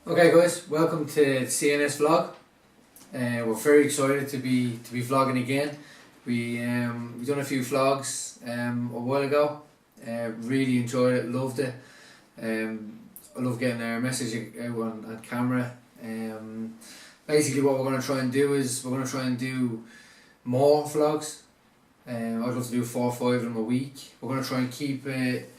Okay guys, welcome to CNS vlog. We're very excited to be vlogging again. We've done a few vlogs a while ago. Really enjoyed it, loved it. I love getting our message out on camera. Basically what we're going to try and do is we're going to try and do more vlogs. I'd love to do 4 or 5 of them a week. We're going to try and keep it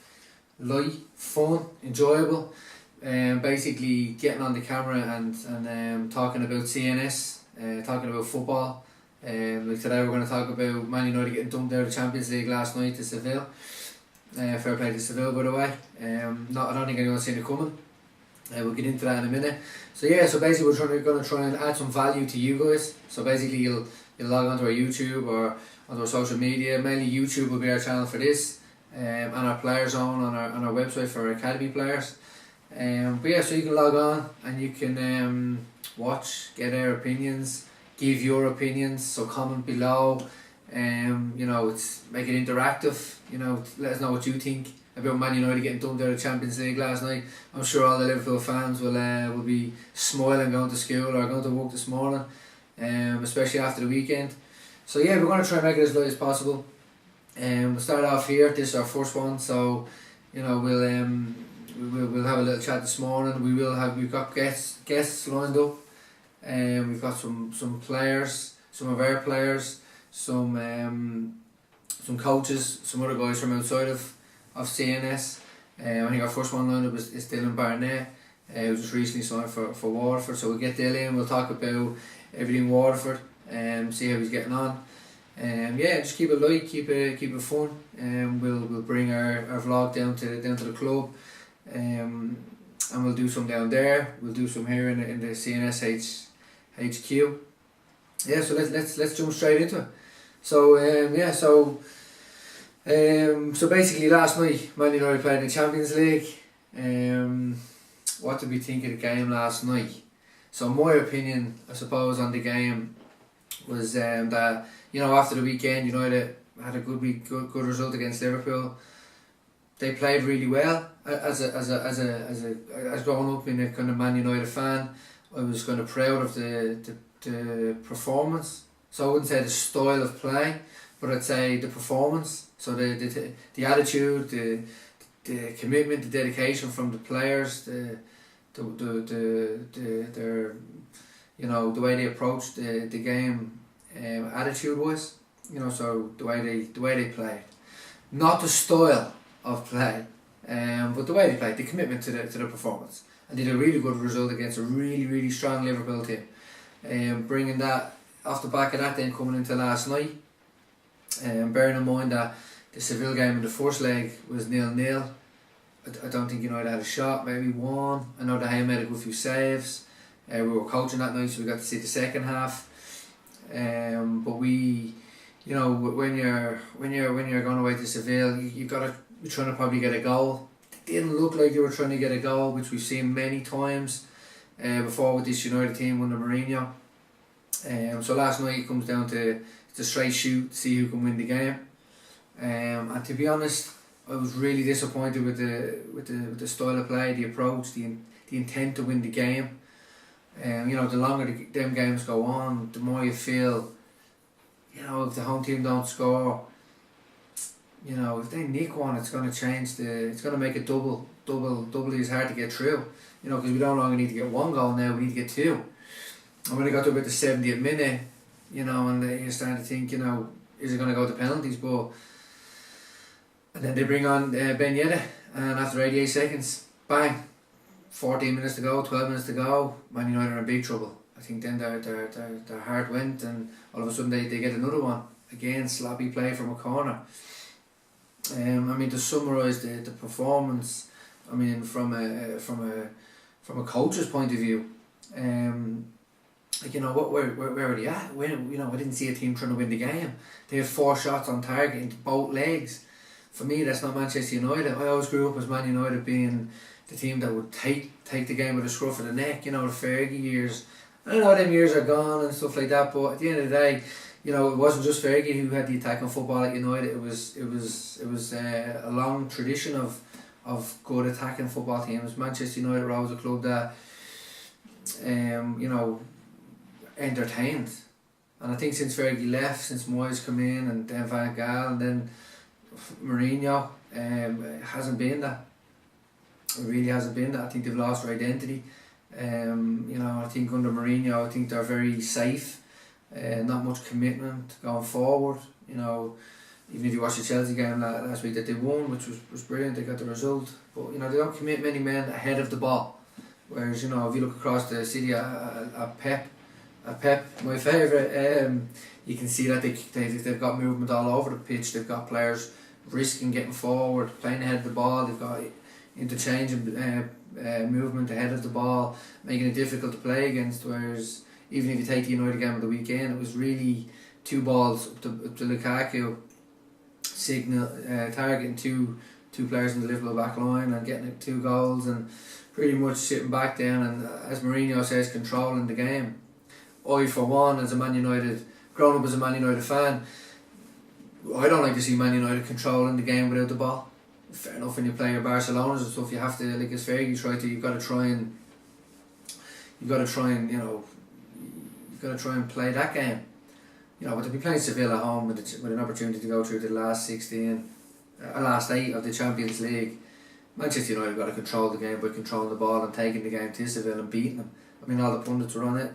light, fun, enjoyable. Basically getting on the camera and talking about CNS, talking about football. Like today we're going to talk about Man United getting dumped out of the Champions League last night to Seville. Fair play to Seville, by the way. I don't think anyone's seen it coming. We'll get into that in a minute. So basically we're going to try and add some value to you guys. So basically you'll log onto our YouTube or onto our social media. Mainly YouTube will be our channel for this, and our player zone on our website for our academy players. So you can log on and you can watch, get our opinions, give your opinions. So comment below. It's make it interactive. Let us know what you think about Man United getting dumped out of the Champions League last night. I'm sure all the Liverpool fans will be smiling going to school or going to work this morning, especially after the weekend. So we're going to try and make it as light as possible. We'll start off here. This is our first one, so we'll have a little chat this morning. We've got guests lined up. We've got some players, some of our players, some coaches, some other guys from outside of CNS. I think our first one lined up is Dylan Barnett, who just recently signed for Waterford. So we'll get Dylan. We'll talk about everything Waterford and see how he's getting on. Just keep it light, keep it fun. We'll bring our vlog down to the club. And we'll do some down there. We'll do some here in the CNS HQ. So let's jump straight into it. So basically last night Man United played in the Champions League. What did we think of the game last night? So my opinion, I suppose, on the game was that after the weekend United had a good result against Liverpool. They played really well. As growing up in a kind of Man United fan, I was kind of proud of the performance. So I wouldn't say the style of play, but I'd say the performance. So the attitude, the commitment, the dedication from the players, the way they approached the game, attitude wise. So the way they played, not the style of play, but the way they played, the commitment to the performance, and did a really good result against a really strong Liverpool team. Bringing that off the back of that, then coming into last night, bearing in mind that the Seville game in the first leg was 0-0. I don't think United had a shot, maybe one. I know that Hay made a good few saves. We were coaching that night, so we got to see the second half. But when you're going away to Seville, you're trying to probably get a goal. It didn't look like you were trying to get a goal, which we've seen many times before with this United team under Mourinho. So last night it comes down to the straight shoot, see who can win the game. And to be honest, I was really disappointed with the style of play, the approach, the intent to win the game. The longer them games go on, the more you feel, if the home team don't score, if they nick one, it's going to change it's going to make it doubly as hard to get through. Because we don't longer need to get 1 goal now, we need to get 2. And when it got to about the 70th minute, and you're starting to think, is it going to go to penalties? And then they bring on Ben Yedder, and after 88 seconds, bang, 14 minutes to go, 12 minutes to go, Man United are in big trouble. I think then their heart went, and all of a sudden they get another one. Again, sloppy play from a corner. To summarise the performance, from a coach's point of view, where are they at? I didn't see a team trying to win the game. They had 4 shots on target into both legs. For me, that's not Manchester United. I always grew up as Man United being the team that would take the game with a scruff of the neck. The Fergie years. I know them years are gone and stuff like that, but at the end of the day, it wasn't just Fergie who had the attacking football at United. It was a long tradition of good attacking football teams. Manchester United were always a club that you know, entertained. And I think since Fergie left, since Moyes come in, and then Van Gaal, and then Mourinho, it hasn't been that. It really hasn't been that. I think they've lost their identity. You know, I think under Mourinho, I think they're very safe. Not much commitment going forward. You know, even if you watch the Chelsea game last week that they won, which was brilliant, they got the result. But you know, they don't commit many men ahead of the ball. Whereas, you know, if you look across the city at Pep, my favourite, you can see that they've got movement all over the pitch. They've got players risking getting forward, playing ahead of the ball. They've got interchanging movement ahead of the ball, making it difficult to play against. Whereas even if you take the United game of the weekend, it was really 2 balls up to Lukaku, targeting two players in the Liverpool back line and getting 2 goals, and pretty much sitting back down and, as Mourinho says, controlling the game. I, for one, as a Man United, grown up as a Man United fan, I don't like to see Man United controlling the game without the ball. Fair enough, when you play your Barcelonas and stuff, you have to, like as Fergie you've got to try and play that game. You know, but to be playing Seville at home with an opportunity to go through the last 8 of the Champions League, Manchester United got to control the game by controlling the ball and taking the game to Seville and beating them. I mean, all the pundits were on it.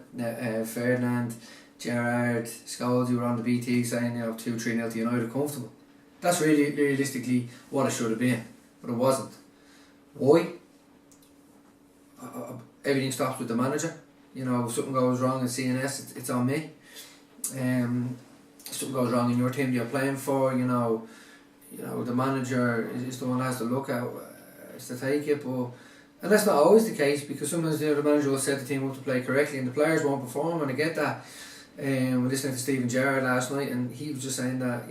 Ferdinand, Gerrard, Scholes, who were on the BT saying, 2-3-0 to United, comfortable. That's really realistically what it should have been, but it wasn't. Why? Everything stops with the manager. You know, if something goes wrong in CNS, it's on me. If something goes wrong in your team you're playing for, the manager is the one that has to look at, is to take it. And that's not always the case, because sometimes the manager will set the team up to play correctly and the players won't perform, and I get that. We're listening to Steven Gerrard last night, and he was just saying that,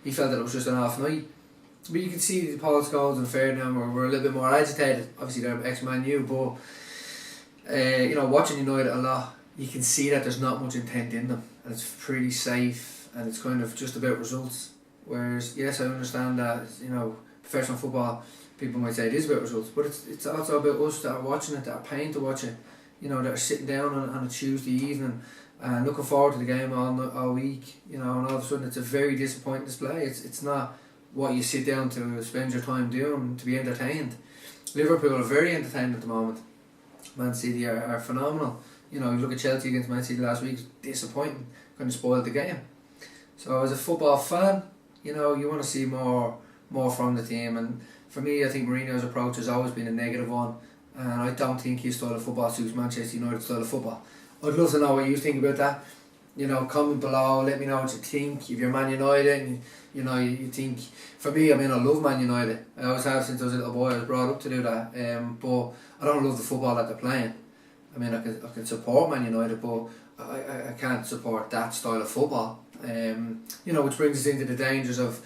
he felt that it was just an off night. But you can see Paul Scholes and Ferdinand were a little bit more agitated. Obviously they're ex-Man U, but watching United a lot, you can see that there's not much intent in them, and it's pretty safe, and it's kind of just about results. Whereas, yes, I understand that, professional football, people might say it is about results, but it's also about us that are watching it, that are paying to watch it, that are sitting down on a Tuesday evening and looking forward to the game all week, and all of a sudden it's a very disappointing display. It's not what you sit down to spend your time doing to be entertained. Liverpool are very entertained at the moment. Man City are phenomenal. You look at Chelsea against Man City last week, disappointing, kind of spoiled the game. So as a football fan, you want to see more from the team, and for me, I think Mourinho's approach has always been a negative one, and I don't think his style of football suits Manchester United's style of football. I'd love to know what you think about that. Comment below, let me know what you think. If you're Man United and you think, for me, I love Man United. I always have since I was a little boy. I was brought up to do that. But I don't love the football that they're playing. I can support Man United, but I can't support that style of football. Which brings us into the dangers of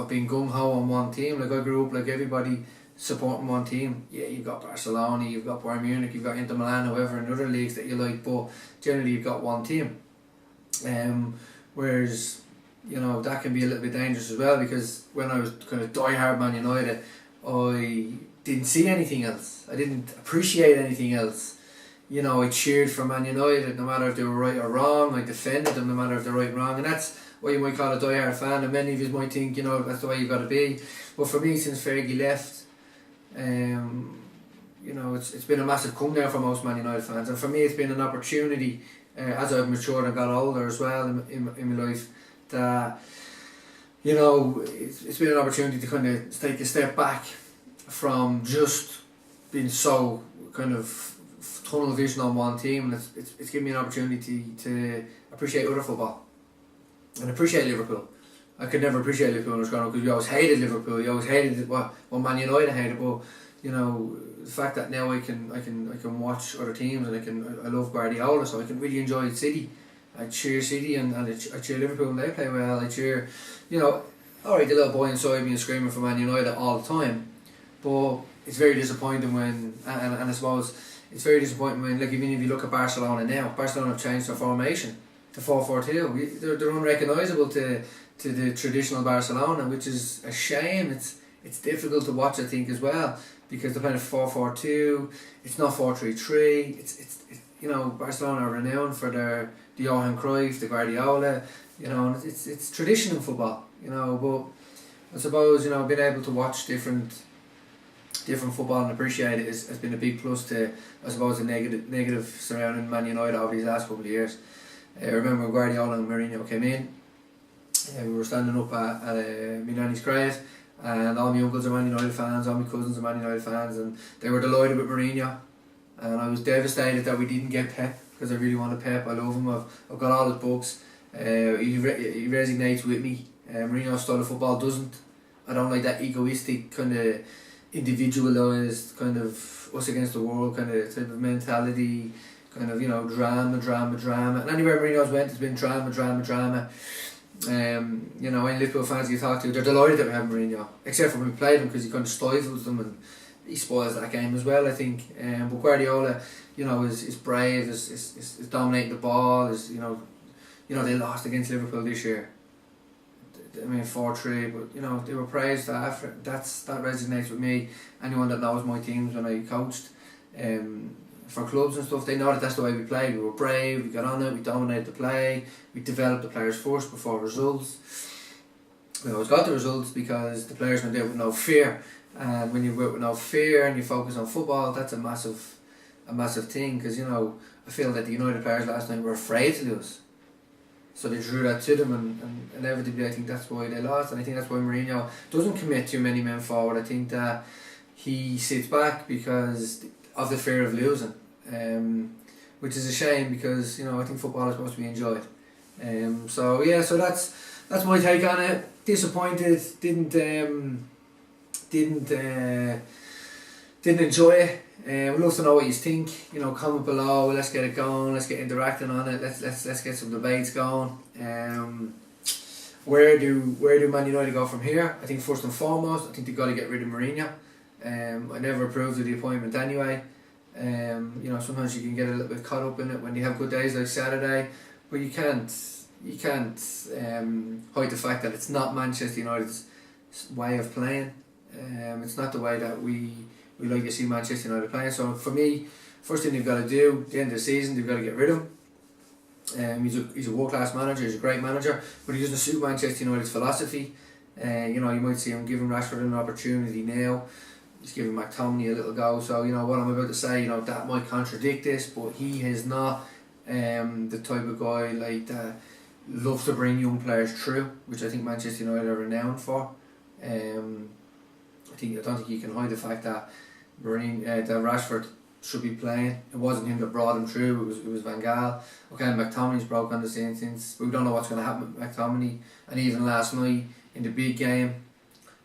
being gung-ho on one team. Like, I grew up like everybody supporting one team. Yeah, you've got Barcelona, you've got Bayern Munich, you've got Inter Milan, whoever in other leagues that you like, but generally you've got one team. Whereas, that can be a little bit dangerous as well, because when I was kind of die-hard Man United, I didn't see anything else. I didn't appreciate anything else. I cheered for Man United no matter if they were right or wrong. I defended them no matter if they're right or wrong, and that's what you might call a die-hard fan, and many of you might think, that's the way you've got to be. But for me, since Fergie left, it's been a massive come down for most Man United fans, and for me it's been an opportunity, as I've matured and got older as well in my life, that it's been an opportunity to kind of take a step back from just being so kind of tunnel vision on one team, and it's given me an opportunity to appreciate other football and appreciate Liverpool. I could never appreciate Liverpool when I was growing up, because you always hated Liverpool, you always hated what Man United hated. But the fact that now I can watch other teams, and I love Guardiola, so I can really enjoy City. I cheer City and I cheer Liverpool when they play well. I cheer, alright, the little boy inside me is screaming for Man United all the time, but it's very disappointing when, and I suppose it's very disappointing when, like, even if you look at Barcelona now, Barcelona have changed their formation to 4-4-2. They're unrecognisable to the traditional Barcelona, which is a shame. It's it's difficult to watch, I think, as well, because they're playing a 4-4-2. It's not 4-3-3. It's you know, Barcelona are renowned for the Johan Cruyff, the Guardiola. You know, and it's tradition in football. You know, but I suppose, you know, being able to watch different football and appreciate it has been a big plus to, I suppose, the negative surrounding Man United over these last couple of years. I remember when Guardiola and Mourinho came in, we were standing up at my nanny's grave, and all my uncles are Man United fans, all my cousins are Man United fans, and they were delighted with Mourinho. And I was devastated that we didn't get Pep, because I really wanted Pep. I love him. I've got all his books. He resonates with me. Mourinho's style of football doesn't. I don't like that egoistic kind of individualised kind of us against the world kind of type of mentality, kind of, you know, drama. And anywhere Mourinho's went, it's been drama. You know, any Liverpool fans you talk to, they're delighted that we have Mourinho, except for when we played him, because he kind of stifles them and he spoils that game as well, I think. But Guardiola, you know, is brave, is dominating the ball, you know they lost against Liverpool this year. I mean 4-3, but you know, they were praised after. That resonates with me. Anyone that knows my teams when I coached for clubs and stuff, they know that that's the way we played. We were brave, we got on it, we dominated the play, we developed the players first before results. We always got the results because the players went there with no fear. And when you work with no fear and you focus on football, that's a massive thing. Because, you know, I feel that the United players last night were afraid to lose. So they drew that to them, and inevitably I think that's why they lost. And I think that's why Mourinho doesn't commit too many men forward. I think that he sits back because of the fear of losing, which is a shame, because, you know, I think football is supposed to be enjoyed. So that's my take on it. Disappointed, didn't enjoy it. We'd love to know what you think. You know, comment below. Let's get it going. Let's get interacting on it. Let's get some debates going. Where do Man United go from here? I think first and foremost, I think they've got to get rid of Mourinho. I never approved of the appointment anyway. You know, sometimes you can get a little bit caught up in it when you have good days like Saturday, but you can't hide the fact that it's not Manchester United's way of playing. It's not the way that we like to see Manchester United playing. So for me, first thing they've got to do at the end of the season, they've got to get rid of him. He's a world-class manager, he's a great manager, but he doesn't suit Manchester United's philosophy. You know, you might see him giving Rashford an opportunity now. He's giving McTominay a little go. So, you know, what I'm about to say, you know, that might contradict this, but he is not the type of guy like that loves to bring young players through, which I think Manchester United are renowned for. I don't think you can hide the fact that that Rashford should be playing. It wasn't him that brought him through. It was Van Gaal. Okay, McTominay's broke on the scene since. We don't know what's going to happen with McTominay. And even last night in the big game,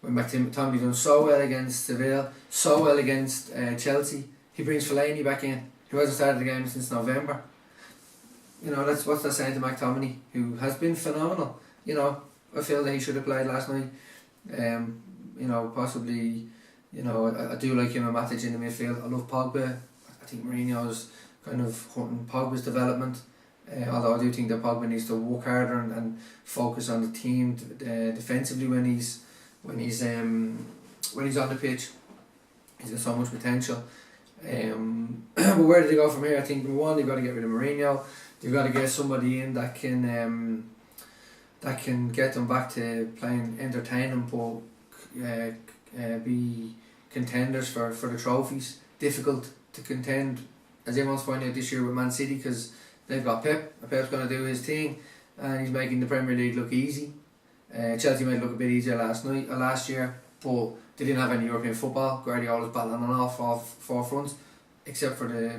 when McTominay done so well against Seville, so well against Chelsea, he brings Fellaini back in, who hasn't started the game since November. You know, what's that saying to McTominay, who has been phenomenal. You know, I feel that he should have played last night. You know, possibly, you know, I do like him and Matic in the midfield. I love Pogba. I think Mourinho's kind of hunting Pogba's development. Although I do think that Pogba needs to work harder and focus on the team defensively when he's on the pitch. He's got so much potential. But where do they go from here? I think number one, they've got to get rid of Mourinho. They've got to get somebody in that can get them back to playing entertaining, but be contenders for the trophies. Difficult to contend, as everyone's finding out this year with Man City, because they've got Pep. Pep's going to do his thing, and he's making the Premier League look easy. Chelsea made it look a bit easier last year, but they didn't have any European football. Guardiola's battling on all four fronts, except for the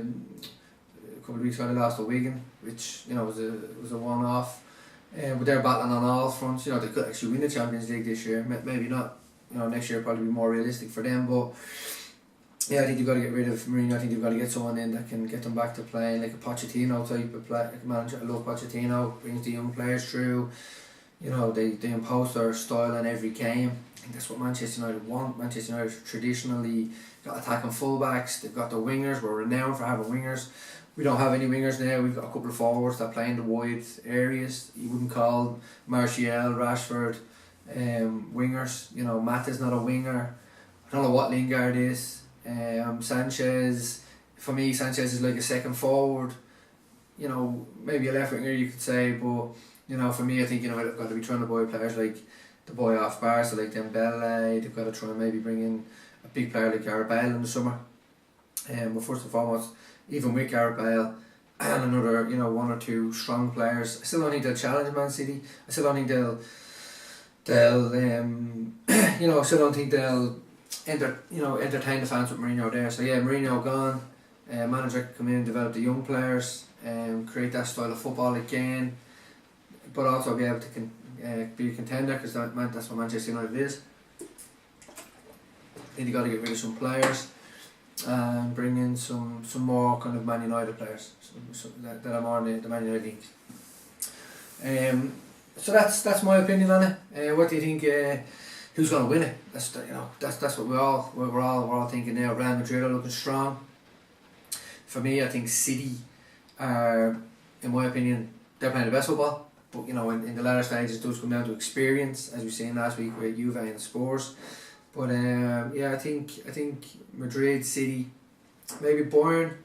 couple of weeks ago they lost to Wigan, which, you know, was a one-off. But they're battling on all fronts. You know, they could actually win the Champions League this year. Maybe not. You know, next year will probably be more realistic for them. But yeah, I think they've got to get rid of Mourinho. I think they've got to get someone in that can get them back to playing like a Pochettino type of manager. I love Pochettino. Brings the young players through. You know, they impose their style in every game. I think that's what Manchester United want. Manchester United traditionally got attacking fullbacks. They've got the wingers. We're renowned for having wingers. We don't have any wingers now. We've got a couple of forwards that play in the wide areas. You wouldn't call Martial, Rashford, Wingers, you know, Matt is not a winger. I don't know what Lingard is. Sanchez, for me, Sanchez is like a second forward. You know, maybe a left winger you could say, but you know, for me, I think, you know, they've got to be trying to buy players like the boy off Barca, like Dembele. They've got to try and maybe bring in a big player like Gareth Bale in the summer. But first and foremost, even with Gareth Bale and another, you know, one or two strong players, I still don't think they'll challenge Man City. I still don't think they'll you know, I still don't think they'll entertain the fans with Mourinho there. So yeah, Mourinho gone. Manager can come in, develop the young players, create that style of football again, but also be able to be a contender, because that's what Manchester United is. I think you got to get rid of some players and bring in some more kind of Man United players, that are more in the Man United league. So that's my opinion on it. What do you think? Who's going to win it? That's what we're all thinking now. Real Madrid are looking strong. For me, I think City are, in my opinion, they're playing the best football. But you know, in the latter stages, it does come down to experience, as we've seen last week with Juve and Spurs. But yeah, I think Madrid, City, maybe Bayern.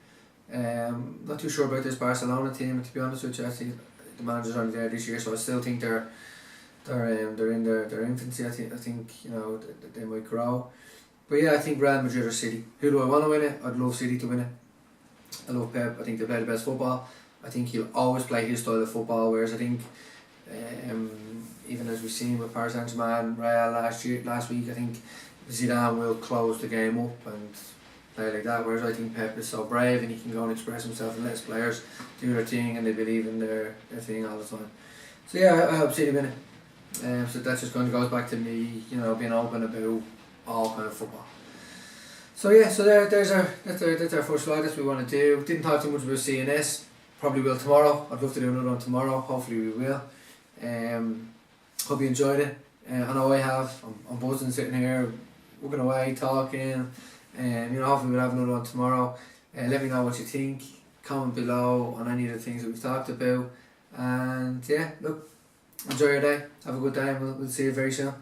Not too sure about this Barcelona team, to be honest with you. I think the manager's only there this year, so I still think they're in their infancy. I think you know they might grow. But yeah, I think Real Madrid or City. Who do I want to win it? I'd love City to win it. I love Pep. I think they play the best football. I think he'll always play his style of football, whereas I think even as we've seen with Paris Saint-Germain, Real last week, I think Zidane will close the game up and play like that, whereas I think Pep is so brave and he can go and express himself and let his players do their thing and they believe in their thing all the time. So yeah, I hope City win it. So that just kind of goes back to me, you know, being open about all kind of football. So yeah, so that's our first vlog. That's what we want to do. Didn't talk too much about CNS. Probably will tomorrow. I'd love to do another one tomorrow. Hopefully we will. Hope you enjoyed it. I know I have. I'm buzzing sitting here, working away, talking. You know, hopefully we'll have another one tomorrow. Let me know what you think. Comment below on any of the things that we've talked about. And yeah, look, enjoy your day. Have a good day. We'll see you very soon.